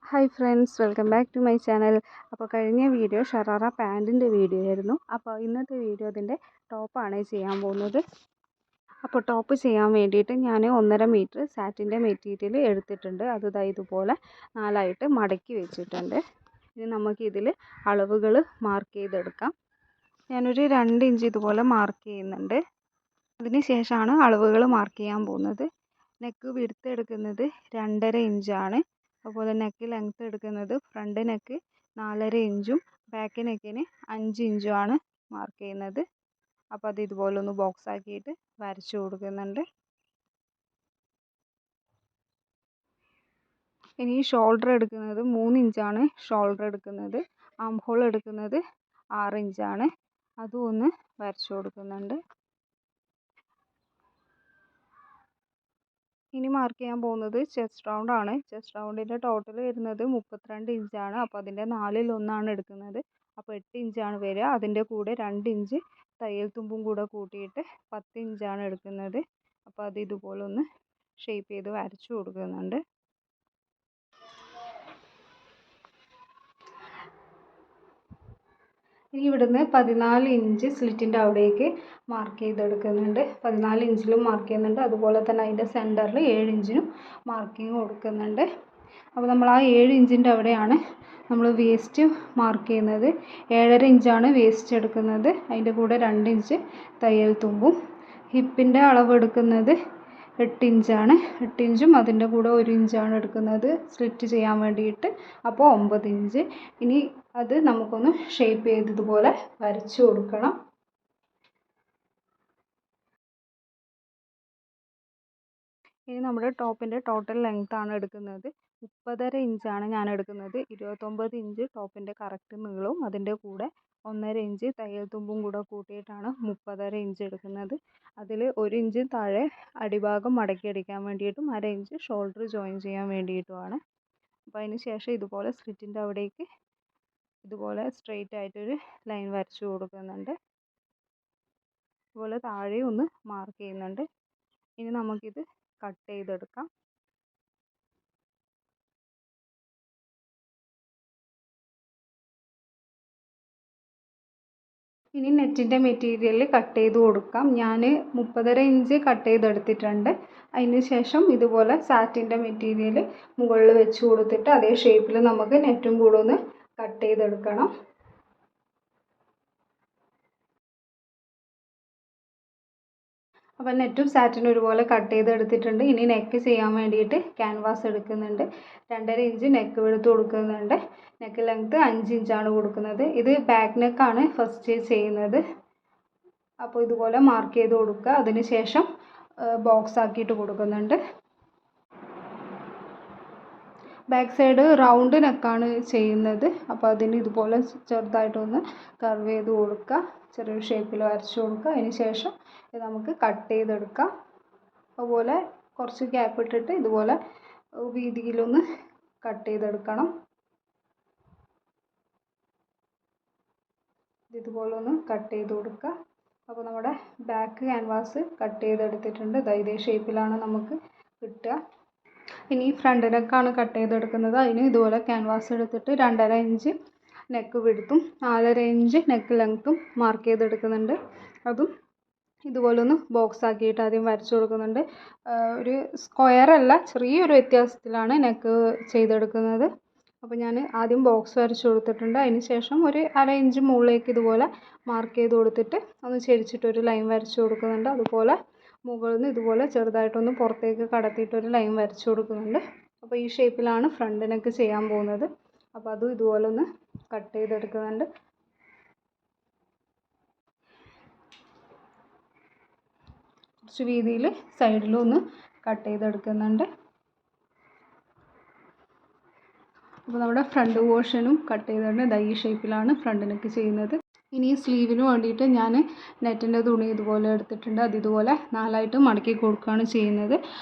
Hi friends, welcome back to my channel. അപ്പോൾ കഴിഞ്ഞ video sharara പാൻറ്റിൻ്റെ video ആയിരുന്നു. അപ്പോൾ ഇന്നത്തെ വീഡിയോ അതിൻ്റെ ടോപ്പാണ് ചെയ്യാൻ പോകുന്നത്. അപ്പോൾ ടോപ്പ് ചെയ്യാൻ വേണ്ടിയിട്ട് ഞാൻ 1.5 മീറ്റർ സാറ്റിൻ്റെ മെറ്റീരിയൽ എടുത്തിട്ടുണ്ട്. അത് ഇതുപോലെ 4ആയിട്ട് മടക്കി വെച്ചിട്ടുണ്ട്. ഇനി നമുക്കിതിൽ അളവുകൾ മാർക്ക് ചെയ്തെടുക്കാം. ഞാനൊരു 2 ഇഞ്ച് ഇതുപോലെ മാർക്ക് ചെയ്യുന്നുണ്ട്. അതിന് ശേഷമാണ് അളവുകൾ മാർക്ക് ചെയ്യാൻ പോകുന്നത്. നെക്ക് വിഡ്ത്ത് എടുക്കുന്നത് 2.5 ഇഞ്ചാണ്. അതുപോലെ നെക്ക് ലെങ്ത്ത് എടുക്കുന്നത് ഫ്രണ്ട് നെക്ക് 4.5 ഇഞ്ചും ബാക്ക് നെക്കിന് 5 ഇഞ്ചുമാണ് മാർക്ക് ചെയ്യുന്നത്. അപ്പോൾ അത് ഇതുപോലെ ഒന്ന് ബോക്സ് ആക്കിയിട്ട് വരച്ചു കൊടുക്കുന്നുണ്ട്. ഇനി ഷോൾഡർ എടുക്കുന്നത് 3 ഇഞ്ചാണ്. ഷോൾഡർ എടുക്കുന്നത് ആം ഹോൾ എടുക്കുന്നത് 6 ഇഞ്ചാണ്. അതും ഒന്ന് വരച്ചു കൊടുക്കുന്നുണ്ട്. ഇനി മാർക്ക് ചെയ്യാൻ പോകുന്നത് ചെസ്റ്റ് റൗണ്ട് ആണ്. ചെസ്റ്റ് റൗണ്ടിൻ്റെ ടോട്ടൽ വരുന്നത് 32 ഇഞ്ചാണ്. അപ്പോൾ അതിൻ്റെ 1/4 എടുക്കുന്നത്. അപ്പോൾ 8 ഇഞ്ചാണ് വരിക. അതിൻ്റെ കൂടെ 2 ഇഞ്ച് തയ്യൽ തുമ്പും കൂടെ കൂട്ടിയിട്ട് 10 ഇഞ്ചാണ് എടുക്കുന്നത്. അപ്പോൾ അത് ഇതുപോലെ ഒന്ന് ഷേപ്പ് ചെയ്ത് വരച്ചു കൊടുക്കുന്നുണ്ട്. ഇനി ഇവിടുന്ന് 14 ഇഞ്ച് സ്ലിറ്റിൻ്റെ അവിടേക്ക് മാർക്ക് ചെയ്തെടുക്കുന്നുണ്ട്. 14 ഇഞ്ചിലും മാർക്ക് ചെയ്യുന്നുണ്ട്. അതുപോലെ തന്നെ അതിൻ്റെ സെൻറ്ററിൽ 7 ഇഞ്ചിനും മാർക്കിങ് കൊടുക്കുന്നുണ്ട്. അപ്പോൾ നമ്മൾ ആ 7 ഇഞ്ചിൻ്റെ അവിടെയാണ് നമ്മൾ വേസ്റ്റ് മാർക്ക് ചെയ്യുന്നത്. 7.5 ഇഞ്ചാണ് വേസ്റ്റ് എടുക്കുന്നത്. അതിൻ്റെ കൂടെ 2 ഇഞ്ച് തയ്യൽ തുമ്പും. ഹിപ്പിൻ്റെ അളവ് എടുക്കുന്നത് 8 ഇഞ്ചാണ്. 8 ഇഞ്ചും അതിൻ്റെ കൂടെ 1 ഇഞ്ചാണ് എടുക്കുന്നത് സ്ലിറ്റ് ചെയ്യാൻ വേണ്ടിയിട്ട്. അപ്പോൾ 9 ഇഞ്ച്. ഇനി അത് നമുക്കൊന്ന് ഷേപ്പ് ചെയ്ത് ഇതുപോലെ വരച്ചു കൊടുക്കണം. ഇനി നമ്മുടെ ടോപ്പിൻ്റെ ടോട്ടൽ ലെങ്ത് ആണ് എടുക്കുന്നത്. 30.5 ഇഞ്ചാണ് ഞാൻ എടുക്കുന്നത്. 29 ഇഞ്ച് ടോപ്പിൻ്റെ കറക്റ്റ് നീളവും അതിൻ്റെ കൂടെ 1.5 ഇഞ്ച് തയ്യൽ തുമ്പും കൂടെ കൂട്ടിയിട്ടാണ് 30.5 ഇഞ്ച് എടുക്കുന്നത്. അതിൽ 1 ഇഞ്ച് താഴെ അടിഭാഗം മടക്കി അടിക്കാൻ വേണ്ടിയിട്ടും 1/2 ഇഞ്ച് ഷോൾഡർ ജോയിൻ ചെയ്യാൻ വേണ്ടിയിട്ടുമാണ്. അപ്പോൾ അതിന് ശേഷം ഇതുപോലെ സ്ലിറ്റിൻ്റെ അവിടേക്ക് ഇതുപോലെ സ്ട്രെയിറ്റ് ആയിട്ടൊരു ലൈൻ വരച്ചു കൊടുക്കുന്നുണ്ട്. അതുപോലെ താഴെ ഒന്ന് മാർക്ക് ചെയ്യുന്നുണ്ട്. ഇനി നമുക്കിത് കട്ട് ചെയ്തെടുക്കാം. ഇനി നെറ്റിൻ്റെ മെറ്റീരിയൽ കട്ട് ചെയ്ത് കൊടുക്കാം. ഞാൻ 30.5 ഇഞ്ച് കട്ട് ചെയ്തെടുത്തിട്ടുണ്ട്. അതിന് ശേഷം ഇതുപോലെ സാറ്റിൻ്റെ മെറ്റീരിയൽ മുകളിൽ വെച്ച് കൊടുത്തിട്ട് അതേ ഷേപ്പിൽ നമുക്ക് നെറ്റും കൂടെ ഒന്ന് കട്ട് ചെയ്തെടുക്കണം. അപ്പോൾ നെറ്റും സാറ്റിനും ഒരുപോലെ കട്ട് ചെയ്തെടുത്തിട്ടുണ്ട്. ഇനി നെക്ക് ചെയ്യാൻ വേണ്ടിയിട്ട് ക്യാൻവാസ് എടുക്കുന്നുണ്ട്. 2.5 ഇഞ്ച് നെക്ക് എടുത്ത് കൊടുക്കുന്നുണ്ട്. നെക്ക് ലെങ്ത്ത് 5 ഇഞ്ചാണ് കൊടുക്കുന്നത്. ഇത് ബാക്ക് നെക്കാണ് ഫസ്റ്റ് ചെയ്യുന്നത്. അപ്പോൾ ഇതുപോലെ മാർക്ക് ചെയ്ത് കൊടുക്കുക. അതിന് ശേഷം ബോക്സ് ആക്കിയിട്ട് കൊടുക്കുന്നുണ്ട്. ബാക്ക് സൈഡ് റൗണ്ട് നെക്കാണ് ചെയ്യുന്നത്. അപ്പോൾ അതിന് ഇതുപോലെ ചെറുതായിട്ടൊന്ന് കർവ് ചെയ്ത് കൊടുക്കുക. ചെറിയൊരു ഷേപ്പിൽ വരച്ചു കൊടുക്കുക. അതിന് ശേഷം ഇത് നമുക്ക് കട്ട് ചെയ്തെടുക്കാം. അതുപോലെ കുറച്ച് ഗ്യാപ്പ് ഇട്ടിട്ട് ഇതുപോലെ വീതിയിലൊന്ന് കട്ട് ചെയ്തെടുക്കണം. ഇതുപോലെ ഒന്ന് കട്ട് ചെയ്ത് കൊടുക്കുക. അപ്പോൾ നമ്മുടെ ബാക്ക് ക്യാൻവാസ് കട്ട് ചെയ്തെടുത്തിട്ടുണ്ട്. ഇതേ ഷേപ്പിലാണ് നമുക്ക് കിട്ടുക. ഇനി ഫ്രണ്ട് നെക്കാണ് കട്ട് ചെയ്തെടുക്കുന്നത്. അതിന് ഇതുപോലെ ക്യാൻവാസ് എടുത്തിട്ട് 2.5 ഇഞ്ച് നെക്ക് വിഡ്ത്തും 4.5 ഇഞ്ച് നെക്ക് ലെങ്ത്തും മാർക്ക് ചെയ്തെടുക്കുന്നുണ്ട്. അതും ഇതുപോലെ ഒന്ന് ബോക്സ് ആക്കിയിട്ട് ആദ്യം വരച്ചു കൊടുക്കുന്നുണ്ട്. ഒരു സ്ക്വയർ അല്ല, ചെറിയൊരു വ്യത്യാസത്തിലാണ് നെക്ക് ചെയ്തെടുക്കുന്നത്. അപ്പോൾ ഞാൻ ആദ്യം ബോക്സ് വരച്ചു കൊടുത്തിട്ടുണ്ട്. അതിന് ശേഷം ഒരു 1/2 ഇഞ്ച് മുകളിലേക്ക് ഇതുപോലെ മാർക്ക് ചെയ്ത് കൊടുത്തിട്ട് ഒന്ന് ചെരിച്ചിട്ടൊരു ലൈൻ വരച്ചു കൊടുക്കുന്നുണ്ട്. അതുപോലെ മുകളിൽ നിന്ന് ഇതുപോലെ ചെറുതായിട്ടൊന്ന് പുറത്തേക്ക് കടത്തിയിട്ടൊരു ലൈൻ വരച്ചു കൊടുക്കുന്നുണ്ട്. അപ്പോൾ ഈ ഷേപ്പിലാണ് ഫ്രണ്ട് നെക്ക് ചെയ്യാൻ പോകുന്നത്. അപ്പോൾ അതും ഇതുപോലെ ഒന്ന് കട്ട് ചെയ്തെടുക്കുന്നുണ്ട്. കുറച്ച് വീതിയിൽ സൈഡിലും ഒന്ന് കട്ട് ചെയ്തെടുക്കുന്നുണ്ട്. അപ്പോൾ നമ്മുടെ ഫ്രണ്ട് പോർഷനും കട്ട് ചെയ്തിട്ടുണ്ട്. ഈ ഷേപ്പിലാണ് ഫ്രണ്ട് നെക്ക് ചെയ്യുന്നത്. ഇനി സ്ലീവിന് വേണ്ടിയിട്ട് ഞാൻ നെറ്റിൻ്റെ തുണി ഇതുപോലെ എടുത്തിട്ടുണ്ട്. അത് ഇതുപോലെ 4ആയിട്ട് മടക്കി കൊടുക്കുകയാണ് ചെയ്യുന്നത്.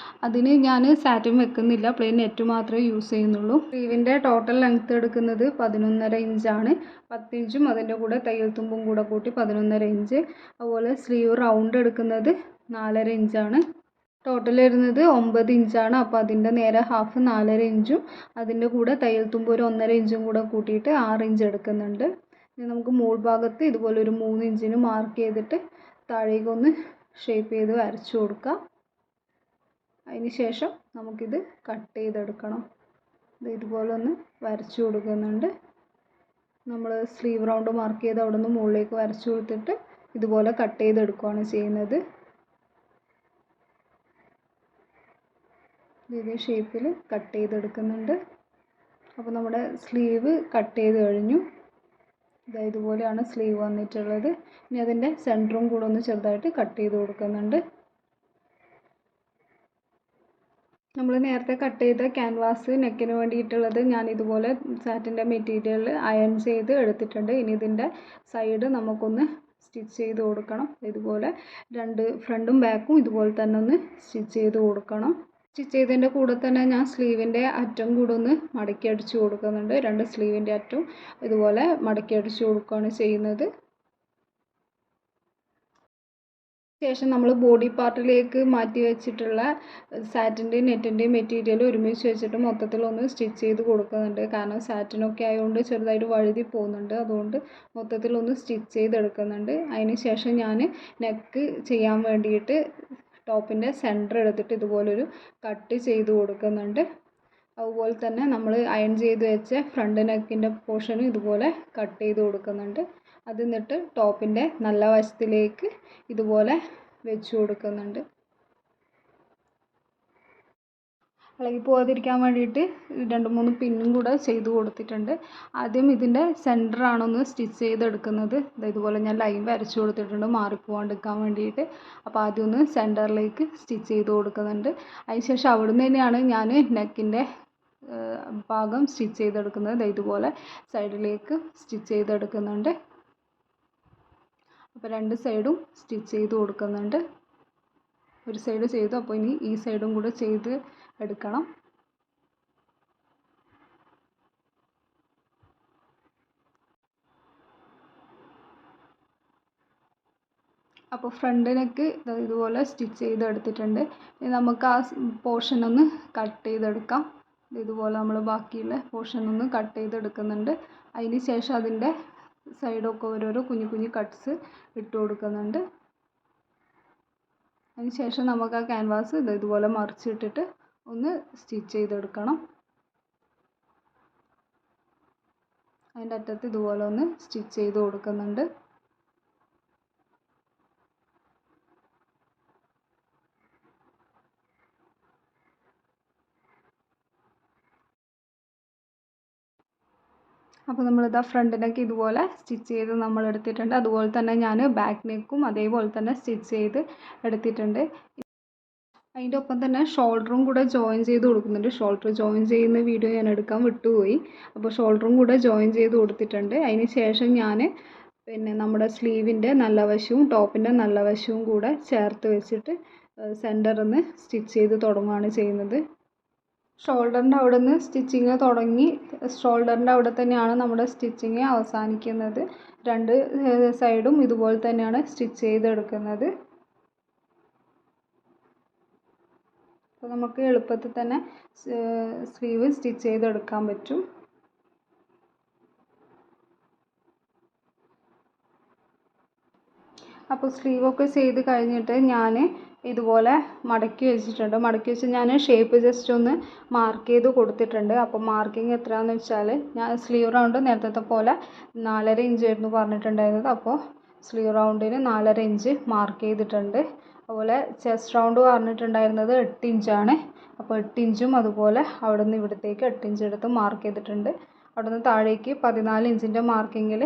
അതിന് ഞാൻ സാറ്റിൻ വെക്കുന്നില്ല, പ്ലെയിൻ നെറ്റ് മാത്രമേ യൂസ് ചെയ്യുന്നുള്ളൂ. സ്ലീവിൻ്റെ ടോട്ടൽ ലെങ്ത്ത് എടുക്കുന്നത് 11.5 ഇഞ്ചാണ്. 10 ഇഞ്ചും അതിൻ്റെ കൂടെ തയ്യൽ തുമ്പും കൂടെ കൂട്ടി 11.5 ഇഞ്ച്. അതുപോലെ സ്ലീവ് റൗണ്ട് എടുക്കുന്നത് 4.5 ഇഞ്ചാണ്. ടോട്ടൽ വരുന്നത് 9 ഇഞ്ചാണ്. അപ്പോൾ അതിൻ്റെ നേരെ ഹാഫ് 4.5 ഇഞ്ചും അതിൻ്റെ കൂടെ തയ്യൽ തുമ്പ് ഒരു 1.5 ഇഞ്ചും കൂടെ കൂട്ടിയിട്ട് 6 ഇഞ്ച് എടുക്കുന്നുണ്ട്. ഇനി നമുക്ക് മോൾ ഭാഗത്ത് ഇതുപോലെ ഒരു 3 ഇഞ്ചിന് മാർക്ക് ചെയ്തിട്ട് താഴേക്കൊന്ന് ഷേപ്പ് ചെയ്ത് വരച്ചു കൊടുക്കാം. അതിന് ശേഷം നമുക്കിത് കട്ട് ചെയ്തെടുക്കണം. ഇതുപോലെ ഒന്ന് വരച്ചു കൊടുക്കുന്നുണ്ട്. നമ്മൾ സ്ലീവ് റൗണ്ട് മാർക്ക് ചെയ്ത് അവിടെ നിന്ന് മുകളിലേക്ക് വരച്ചു കൊടുത്തിട്ട് ഇതുപോലെ കട്ട് ചെയ്തെടുക്കുകയാണ് ചെയ്യുന്നത്. ഇതേ ഷേപ്പിൽ കട്ട് ചെയ്തെടുക്കുന്നുണ്ട്. അപ്പോൾ നമ്മുടെ സ്ലീവ് കട്ട് ചെയ്ത് കഴിഞ്ഞു. ഇതുപോലെയാണ് സ്ലീവ് വന്നിട്ടുള്ളത്. ഇനി അതിൻ്റെ സെൻറ്ററും കൂടെ ഒന്ന് ചെറുതായിട്ട് കട്ട് ചെയ്ത് കൊടുക്കുന്നുണ്ട്. നമ്മൾ നേരത്തെ കട്ട് ചെയ്ത ക്യാൻവാസ് നെക്കിന് വേണ്ടിയിട്ടുള്ളത് ഞാൻ ഇതുപോലെ സാറ്റിൻ്റെ മെറ്റീരിയൽ അയൺ ചെയ്ത് എടുത്തിട്ടുണ്ട്. ഇനി ഇതിൻ്റെ സൈഡ് നമുക്കൊന്ന് സ്റ്റിച്ച് ചെയ്ത് കൊടുക്കണം. ഇതുപോലെ രണ്ട് ഫ്രണ്ടും ബാക്കും ഇതുപോലെ തന്നെ ഒന്ന് സ്റ്റിച്ച് ചെയ്ത് കൊടുക്കണം. സ്റ്റിച്ച് ചെയ്തതിൻ്റെ കൂടെ തന്നെ ഞാൻ സ്ലീവിൻ്റെ അറ്റം കൂടെ ഒന്ന് മടക്കി അടിച്ചു കൊടുക്കുന്നുണ്ട്. രണ്ട് സ്ലീവിൻ്റെ അറ്റവും ഇതുപോലെ മടക്കി അടിച്ചു കൊടുക്കുകയാണ് ചെയ്യുന്നത്. ശേഷം നമ്മൾ ബോഡി പാർട്ടിലേക്ക് മാറ്റി വെച്ചിട്ടുള്ള സാറ്റിൻ്റെയും നെറ്റിൻ്റെയും മെറ്റീരിയൽ ഒരുമിച്ച് വെച്ചിട്ട് മൊത്തത്തിലൊന്ന് സ്റ്റിച്ച് ചെയ്ത് കൊടുക്കുന്നുണ്ട്. കാരണം സാറ്റിനൊക്കെ ആയതുകൊണ്ട് ചെറുതായിട്ട് വഴുതി പോകുന്നുണ്ട്. അതുകൊണ്ട് മൊത്തത്തിലൊന്ന് സ്റ്റിച്ച് ചെയ്തെടുക്കുന്നുണ്ട്. അതിന് ശേഷം ഞാൻ നെക്ക് ചെയ്യാൻ വേണ്ടിയിട്ട് ടോപ്പിൻ്റെ സെൻറ്റർ എടുത്തിട്ട് ഇതുപോലൊരു കട്ട് ചെയ്ത് കൊടുക്കുന്നുണ്ട്. അതുപോലെ തന്നെ നമ്മൾ അയൺ ചെയ്ത് വെച്ച ഫ്രണ്ട് നെക്കിൻ്റെ പോർഷനും ഇതുപോലെ കട്ട് ചെയ്ത് കൊടുക്കുന്നുണ്ട്. അത് എന്നിട്ട് ടോപ്പിൻ്റെ നല്ല വശത്തിലേക്ക് ഇതുപോലെ വെച്ച് കൊടുക്കുന്നുണ്ട്. ഇളകി പോകാതിരിക്കാൻ വേണ്ടിയിട്ട് 2-3 പിന്നും കൂടെ ചെയ്ത് കൊടുത്തിട്ടുണ്ട്. ആദ്യം ഇതിൻ്റെ സെൻറ്ററാണൊന്ന് സ്റ്റിച്ച് ചെയ്തെടുക്കുന്നത്. ഇതുപോലെ ഞാൻ ലൈൻ വരച്ച് കൊടുത്തിട്ടുണ്ട് മാറിപ്പോകാണ്ടിരിക്കാൻ വേണ്ടിയിട്ട്. അപ്പോൾ ആദ്യം ഒന്ന് സെൻറ്ററിലേക്ക് സ്റ്റിച്ച് ചെയ്ത് കൊടുക്കുന്നുണ്ട്. അതിനുശേഷം അവിടുന്ന് തന്നെയാണ് ഞാൻ നെക്കിൻ്റെ ഭാഗം സ്റ്റിച്ച് ചെയ്തെടുക്കുന്നത്. ഇതുപോലെ സൈഡിലേക്ക് സ്റ്റിച്ച് ചെയ്തെടുക്കുന്നുണ്ട്. അപ്പോൾ രണ്ട് സൈഡും സ്റ്റിച്ച് ചെയ്ത് കൊടുക്കുന്നുണ്ട്. ഒരു സൈഡ് ചെയ്തു, അപ്പോൾ ഇനി ഈ സൈഡും കൂടെ ചെയ്ത് എടുക്കണം. അപ്പോൾ ഫ്രണ്ട് നെക്ക് ഇതുപോലെ സ്റ്റിച്ച് ചെയ്തെടുത്തിട്ടുണ്ട്. ഇനി നമുക്ക് ആ പോർഷൻ ഒന്ന് കട്ട് ചെയ്തെടുക്കാം. ഇതുപോലെ നമ്മൾ ബാക്കിയുള്ള പോർഷൻ ഒന്ന് കട്ട് ചെയ്തെടുക്കുന്നുണ്ട്. അതിന് ശേഷം അതിൻ്റെ സൈഡൊക്കെ ഓരോരോ കുഞ്ഞു കുഞ്ഞു കട്ട്സ് ഇട്ട് കൊടുക്കുന്നുണ്ട്. അതിന് ശേഷം നമുക്ക് ആ ക്യാൻവാസ് ഇതുപോലെ മറിച്ചിട്ടിട്ട് ഒന്ന് സ്റ്റിച്ച് ചെയ്തെടുക്കണം. അതിൻ്റെ അറ്റത്ത് ഇതുപോലെ ഒന്ന് സ്റ്റിച്ച് ചെയ്ത് കൊടുക്കുന്നുണ്ട്. അപ്പോൾ നമ്മളിതാ ഫ്രണ്ട് നെക്ക് ഇതുപോലെ സ്റ്റിച്ച് ചെയ്ത് നമ്മൾ എടുത്തിട്ടുണ്ട്. അതുപോലെ തന്നെ ഞാൻ ബാക്ക് നെക്കും അതേപോലെ തന്നെ സ്റ്റിച്ച് ചെയ്ത് എടുത്തിട്ടുണ്ട്. അതിൻ്റെ ഒപ്പം തന്നെ ഷോൾഡറും കൂടെ ജോയിൻ ചെയ്ത് കൊടുക്കുന്നുണ്ട്. ഷോൾഡർ ജോയിൻ ചെയ്യുന്ന വീഡിയോ ഞാൻ എടുക്കാൻ വിട്ടുപോയി. അപ്പോൾ ഷോൾഡറും കൂടെ ജോയിൻ ചെയ്ത് കൊടുത്തിട്ടുണ്ട്. അതിന് ശേഷം ഞാൻ നമ്മുടെ സ്ലീവിൻ്റെ നല്ല വശവും ടോപ്പിൻ്റെ നല്ല വശവും കൂടെ ചേർത്ത് വെച്ചിട്ട് സെൻറ്ററിൽ നിന്ന് സ്റ്റിച്ച് ചെയ്ത് തുടങ്ങുകയാണ് ചെയ്യുന്നത്. ഷോൾഡറിൻ്റെ അവിടെ നിന്ന് സ്റ്റിച്ചിങ് തുടങ്ങി ഷോൾഡറിൻ്റെ അവിടെ തന്നെയാണ് നമ്മുടെ സ്റ്റിച്ചിങ് അവസാനിക്കുന്നത്. രണ്ട് സൈഡും ഇതുപോലെ തന്നെയാണ് സ്റ്റിച്ച് ചെയ്തെടുക്കുന്നത്. അപ്പോൾ നമുക്ക് എളുപ്പത്തിൽ തന്നെ സ്ലീവ് സ്റ്റിച്ച് ചെയ്തെടുക്കാൻ പറ്റും. അപ്പോൾ സ്ലീവൊക്കെ ചെയ്ത് കഴിഞ്ഞിട്ട് ഞാൻ ഇതുപോലെ മടക്കി വെച്ചിട്ടുണ്ട്. മടക്കി വെച്ച് ഞാൻ ഷേപ്പ് ജസ്റ്റ് ഒന്ന് മാർക്ക് ചെയ്ത് കൊടുത്തിട്ടുണ്ട്. അപ്പോൾ മാർക്കിങ് എത്രയാണെന്ന് വെച്ചാൽ ഞാൻ സ്ലീവ് റൗണ്ട് നേരത്തെ പോലെ 4.5 ഇഞ്ചായിരുന്നു പറഞ്ഞിട്ടുണ്ടായിരുന്നത്. അപ്പോൾ സ്ലീവ് റൗണ്ടിന് 4.5 ഇഞ്ച് മാർക്ക് ചെയ്തിട്ടുണ്ട്. അതുപോലെ ചെസ്റ്റ് റൗണ്ട് പറഞ്ഞിട്ടുണ്ടായിരുന്നത് 8 ഇഞ്ചാണ്. അപ്പോൾ 8 ഇഞ്ചും അതുപോലെ അവിടെ നിന്ന് ഇവിടത്തേക്ക് 8 ഇഞ്ച് എടുത്ത് മാർക്ക് ചെയ്തിട്ടുണ്ട്. അവിടെ നിന്ന് താഴേക്ക് 14 ഇഞ്ചിൻ്റെ മാർക്കിങ്ങിൽ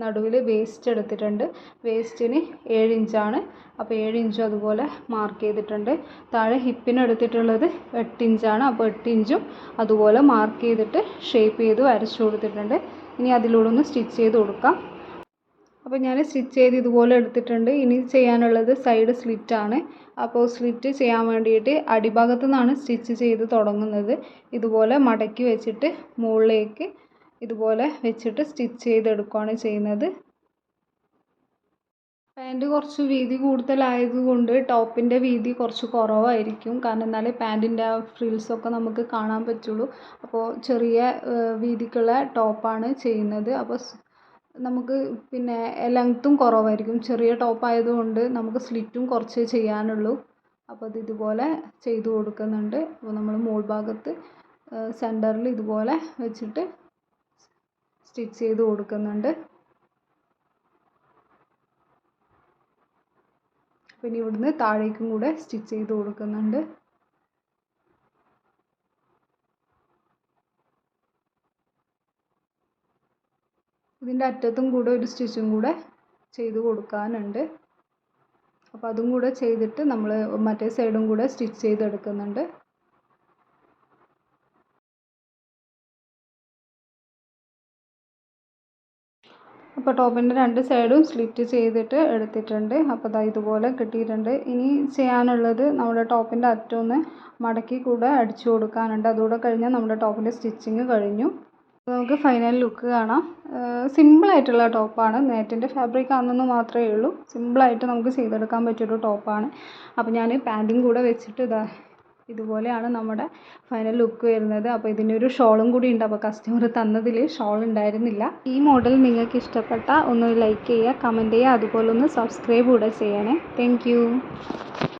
നടുവിൽ വേസ്റ്റ് എടുത്തിട്ടുണ്ട്. വേസ്റ്റിന് 7 ഇഞ്ചാണ്. അപ്പോൾ 7 ഇഞ്ചും അതുപോലെ മാർക്ക് ചെയ്തിട്ടുണ്ട്. താഴെ ഹിപ്പിന് എടുത്തിട്ടുള്ളത് 8 ഇഞ്ചാണ്. അപ്പോൾ 8 ഇഞ്ചും അതുപോലെ മാർക്ക് ചെയ്തിട്ട് ഷേപ്പ് ചെയ്ത് വരച്ചു കൊടുത്തിട്ടുണ്ട്. ഇനി അതിലൂടെ ഒന്ന് സ്റ്റിച്ച് ചെയ്ത് കൊടുക്കാം. അപ്പോൾ ഞാൻ സ്റ്റിച്ച് ചെയ്ത് ഇതുപോലെ എടുത്തിട്ടുണ്ട്. ഇനി ചെയ്യാനുള്ളത് സൈഡ് സ്ലിറ്റാണ്. അപ്പോൾ സ്ലിറ്റ് ചെയ്യാൻ വേണ്ടിയിട്ട് അടിഭാഗത്തു നിന്നാണ് സ്റ്റിച്ച് ചെയ്ത് തുടങ്ങുന്നത്. ഇതുപോലെ മടക്കി വെച്ചിട്ട് മുകളിലേക്ക് ഇതുപോലെ വെച്ചിട്ട് സ്റ്റിച്ച് ചെയ്തെടുക്കുകയാണ് ചെയ്യുന്നത്. പാൻറ് കുറച്ച് വീതി കൂടുതലായതുകൊണ്ട് ടോപ്പിൻ്റെ വീതി കുറച്ച് കുറവായിരിക്കും. കാരണം എന്നാലേ പാൻറ്റിൻ്റെ ആ ഫ്രിൽസൊക്കെ നമുക്ക് കാണാൻ പറ്റുള്ളൂ. അപ്പോൾ ചെറിയ വീതിക്കുള്ള ടോപ്പാണ് ചെയ്യുന്നത്. അപ്പോൾ നമുക്ക് പിന്നെ ലെങ്ത്തും കുറവായിരിക്കും. ചെറിയ ടോപ്പായതുകൊണ്ട് നമുക്ക് സ്ലിറ്റും കുറച്ച് ചെയ്യാനുള്ളൂ. അപ്പോൾ അത് ഇതുപോലെ ചെയ്ത് കൊടുക്കുന്നുണ്ട്. അപ്പോൾ നമ്മൾ മോൾ ഭാഗത്ത് സെൻറ്ററിൽ ഇതുപോലെ വെച്ചിട്ട് സ്റ്റിച്ച് ചെയ്ത് കൊടുക്കുന്നുണ്ട്. പിന്നെ ഇവിടുന്ന് താഴേക്കും കൂടെ സ്റ്റിച്ച് ചെയ്ത് കൊടുക്കുന്നുണ്ട്. ഇതിൻ്റെ അറ്റത്തും കൂടെ ഒരു സ്റ്റിച്ചും കൂടെ ചെയ്ത് കൊടുക്കാനുണ്ട്. അപ്പോൾ അതും കൂടെ ചെയ്തിട്ട് നമ്മൾ മറ്റേ സൈഡും കൂടെ സ്റ്റിച്ച് ചെയ്തെടുക്കുന്നുണ്ട്. അപ്പോൾ ടോപ്പിൻ്റെ 2 സൈഡും സ്ലിറ്റ് ചെയ്തിട്ട് എടുത്തിട്ടുണ്ട്. അപ്പോൾ ദാ ഇതുപോലെ കിട്ടിയിട്ടുണ്ട്. ഇനി ചെയ്യാനുള്ളത് നമ്മുടെ ടോപ്പിൻ്റെ അറ്റം ഒന്ന് മടക്കി കൂടെ അടിച്ചു കൊടുക്കാനുണ്ട്. അതുകൂടെ കഴിഞ്ഞാൽ നമ്മുടെ ടോപ്പിൻ്റെ സ്റ്റിച്ചിങ് കഴിഞ്ഞു. അപ്പോൾ നമുക്ക് ഫൈനൽ ലുക്ക് കാണാം. സിമ്പിളായിട്ടുള്ള ടോപ്പാണ്. നെറ്റിൻ്റെ ഫാബ്രിക് ആണെന്ന് മാത്രമേ ഉള്ളൂ. സിമ്പിളായിട്ട് നമുക്ക് ചെയ്തെടുക്കാൻ പറ്റിയൊരു ടോപ്പാണ്. അപ്പോൾ ഞാൻ പാൻറ്റും കൂടെ വെച്ചിട്ട് ഇതുപോലെയാണ് നമ്മുടെ ഫൈനൽ ലുക്ക് വരുന്നത്. അപ്പോൾ ഇതിനൊരു ഷോളും കൂടി ഉണ്ട്. അപ്പോൾ കസ്റ്റമർ തന്നതിൽ ഷോൾ ഉണ്ടായിരുന്നില്ല. ഈ മോഡൽ നിങ്ങൾക്ക് ഇഷ്ടപ്പെട്ട ഒന്ന് ലൈക്ക് ചെയ്യുക, കമൻറ്റ് ചെയ്യുക, അതുപോലെ ഒന്ന് സബ്സ്ക്രൈബ് കൂടെ ചെയ്യണേ. താങ്ക്